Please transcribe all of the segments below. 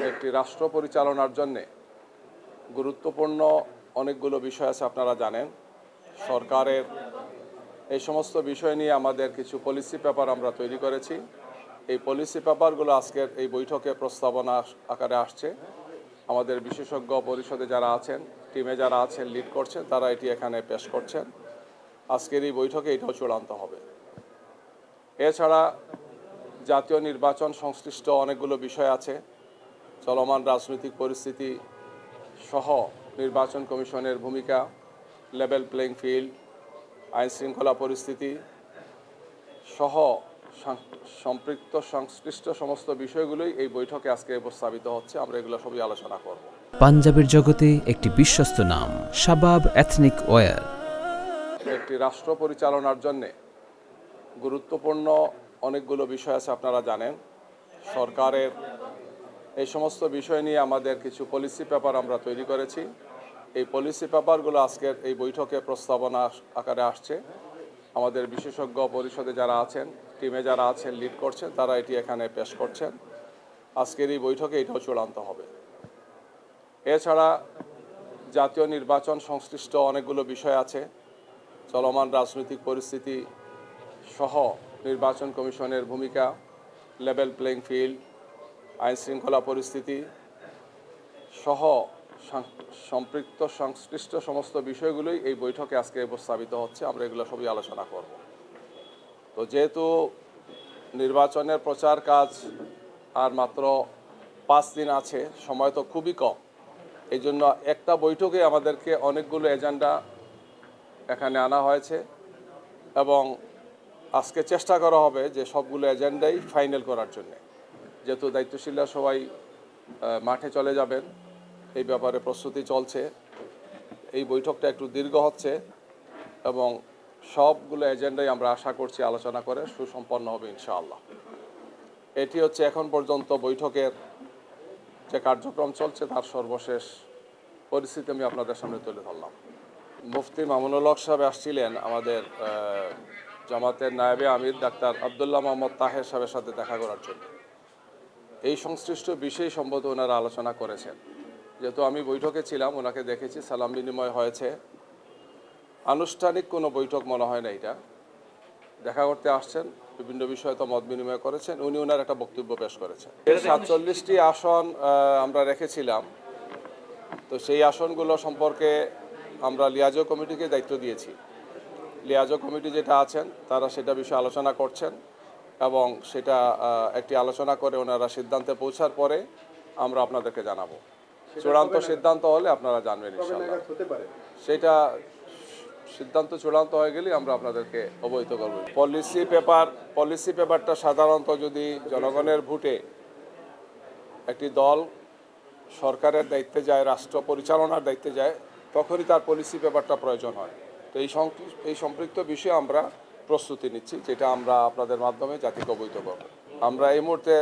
একটি রাষ্ট্র পরিচালনার জন্যে গুরুত্বপূর্ণ অনেকগুলো বিষয় আছে, আপনারা জানেন। সরকারের এই সমস্ত বিষয় নিয়ে আমাদের কিছু পলিসি পেপার আমরা তৈরি করেছি। এই পলিসি পেপারগুলো আজকের এই বৈঠকে প্রস্তাবনা আকারে আসছে। আমাদের বিশেষজ্ঞ পরিষদে যারা আছেন, টিমে যারা আছেন, লিড করছেন, তারা এটি এখানে পেশ করছেন। আজকের এই বৈঠকে এটাও চূড়ান্ত হবে। এছাড়া জাতীয় নির্বাচন সংশ্লিষ্ট অনেকগুলো বিষয় আছে। চলমান রাজনৈতিক পরিস্থিতি সহ নির্বাচন কমিশনের ভূমিকা, লেভেল প্লেইং ফিল্ড, আইন শৃঙ্খলা পরিস্থিতি সহ সম্পৃক্ত সংশ্লিষ্ট সমস্ত বিষয়গুলোই এই বৈঠকে আজকে উপস্থাপিত হচ্ছে। আমরা এগুলো সবই আলোচনা করব। পাঞ্জাবের জগতে একটি বিশ্বস্ত নাম, শাবাব এথনিক ওয়্যার। একটি রাষ্ট্র পরিচালনার জন্যে গুরুত্বপূর্ণ অনেকগুলো বিষয় আছে, আপনারা জানেন। সরকারের এই সমস্ত বিষয় নিয়ে আমাদের কিছু পলিসি পেপার আমরা তৈরি করেছি। এই পলিসি পেপারগুলো আজকের এই বৈঠকে প্রস্তাবনা আকারে আসছে। আমাদের বিশেষজ্ঞ পরিষদে যারা আছেন, টিমে যারা আছেন, লিড করছেন, তারা এটি এখানে পেশ করছেন। আজকের এই বৈঠকে এটাও চূড়ান্ত হবে। এছাড়া জাতীয় নির্বাচন সংশ্লিষ্ট অনেকগুলো বিষয় আছে। চলমান রাজনৈতিক পরিস্থিতি সহ নির্বাচন কমিশনের ভূমিকা, লেভেল প্লেইং ফিল্ড, আইন শৃঙ্খলা পরিস্থিতি সহ সম্পৃক্ত সংশ্লিষ্ট সমস্ত বিষয়গুলোই এই বৈঠকে আজকে উপস্থাপিত হচ্ছে। আমরা এগুলো সবই আলোচনা করব। তো যেহেতু নির্বাচনের প্রচার কাজ আর মাত্র 5 দিন আছে, সময় তো খুবই কম। এই জন্য একটা বৈঠকে আমাদেরকে অনেকগুলো এজেন্ডা এখানে আনা হয়েছে এবং আজকে চেষ্টা করা হবে যে সবগুলো এজেন্ডাই ফাইনাল করার জন্য। যেহেতু দায়িত্বশীলরা সবাই মাঠে চলে যাবেন, এই ব্যাপারে প্রস্তুতি চলছে। এই বৈঠকটা একটু দীর্ঘ হচ্ছে এবং সবগুলো এজেন্ডাই আমরা আশা করছি আলোচনা করে সুসম্পন্ন হবে ইনশাআল্লাহ। এটি হচ্ছে এখন পর্যন্ত বৈঠকের যে কার্যক্রম চলছে তার সর্বশেষ পরিস্থিতি আমি আপনাদের সামনে তুলে ধরলাম। মুফতি মামুনুল হক সাহেব আসছিলেন আমাদের জামাতের নায়েবে আমির ডাক্তার আবদুল্লাহ মোহাম্মদ তাহের সাহেবের সাথে দেখা করার জন্য। এই সংশ্লিষ্ট বিষয়ে সম্ভবত ওনারা আলোচনা করেছেন। যেহেতু আমি বৈঠকে ছিলাম, ওনাকে দেখেছি, সালাম বিনিময় হয়েছে। আনুষ্ঠানিক কোনো বৈঠক মনে হয় না এটা। দেখা করতে আসছেন, বিভিন্ন বিষয়ে তো মত বিনিময় করেছেন, উনি ওনার একটা বক্তব্য পেশ করেছেন। 47টি আসন আমরা রেখেছিলাম। তো সেই আসনগুলো সম্পর্কে আমরা লিয়াজো কমিটিকে দায়িত্ব দিয়েছি। লিয়াজো কমিটি যেটা আছেন তারা সেটা বিষয়ে আলোচনা করছেন এবং সেটা একটি আলোচনা করে ওনারা সিদ্ধান্তে পৌঁছার পরে আমরা আপনাদেরকে জানাবো। চূড়ান্ত সিদ্ধান্ত হলে আপনারা জানবেন ইনশাআল্লাহ। সেটা সিদ্ধান্ত চূড়ান্ত হয়ে গেলে আমরা আপনাদেরকে অবহিত করব। পলিসি পেপারটা সাধারণত যদি জনগণের ভোটে একটি দল সরকারের দায়িত্বে যায়, রাষ্ট্র পরিচালনার দায়িত্বে যায়, তখনই তার পলিসি পেপারটা প্রয়োজন হয়। তো এই সম্পৃক্ত বিষয়ে আমরা প্রস্তুতি নিচ্ছি, যেটা আমরা আপনাদের মাধ্যমে জাতিকে অবহিত করব। আমরা এই মুহূর্তে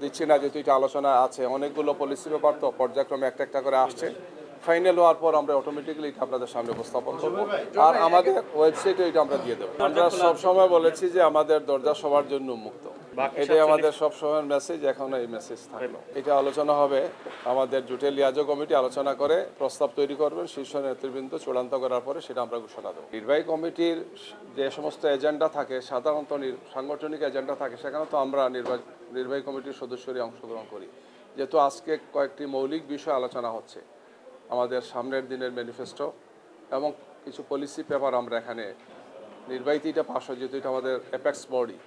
দিচ্ছি না, যেহেতু এটা আলোচনা আছে। অনেকগুলো পলিসি পেপার তো পর্যায়ক্রমে একটা একটা করে আসছে। ফাইনাল হওয়ার পর আমরা অটোমেটিক্যালি এটা আপনাদের সামনে উপস্থাপন করব আর আমাদের ওয়েবসাইটে এটা আমরা দিয়ে দেবো। আমরা সবসময় বলেছি যে আমাদের দরজা সবার জন্য উন্মুক্ত। এটাই আমাদের সবসময়ের মেসেজ, এখন এই মেসেজ থাকলো। এটা আলোচনা হবে, আমাদের জোটের লিয়াজো কমিটি আলোচনা করে প্রস্তাব তৈরি করবেন, শীর্ষ নেতৃবৃন্দ চূড়ান্ত করার পরে সেটা আমরা ঘোষণা দেবো। নির্বাহী কমিটির যে সমস্ত এজেন্ডা থাকে, সাধারণত সাংগঠনিক এজেন্ডা থাকে, সেখানে তো আমরা নির্বাহী কমিটির সদস্যরই অংশগ্রহণ করি। যেহেতু আজকে কয়েকটি মৌলিক বিষয় আলোচনা হচ্ছে, আমাদের সামনের দিনের ম্যানিফেস্টো এবং কিছু পলিসি পেপার আমরা এখানে নির্বাহীটা পাশ হয়, যেহেতু এটা আমাদের অ্যাপেক্স বডি।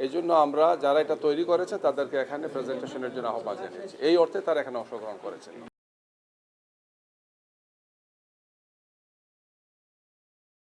এই জন্য আমরা যারা এটা তৈরি করেছে তাদেরকে এখানে প্রেজেন্টেশনের জন্য আহ্বান জানিয়েছি। এই অর্থে তারা এখানে অংশগ্রহণ করেছে।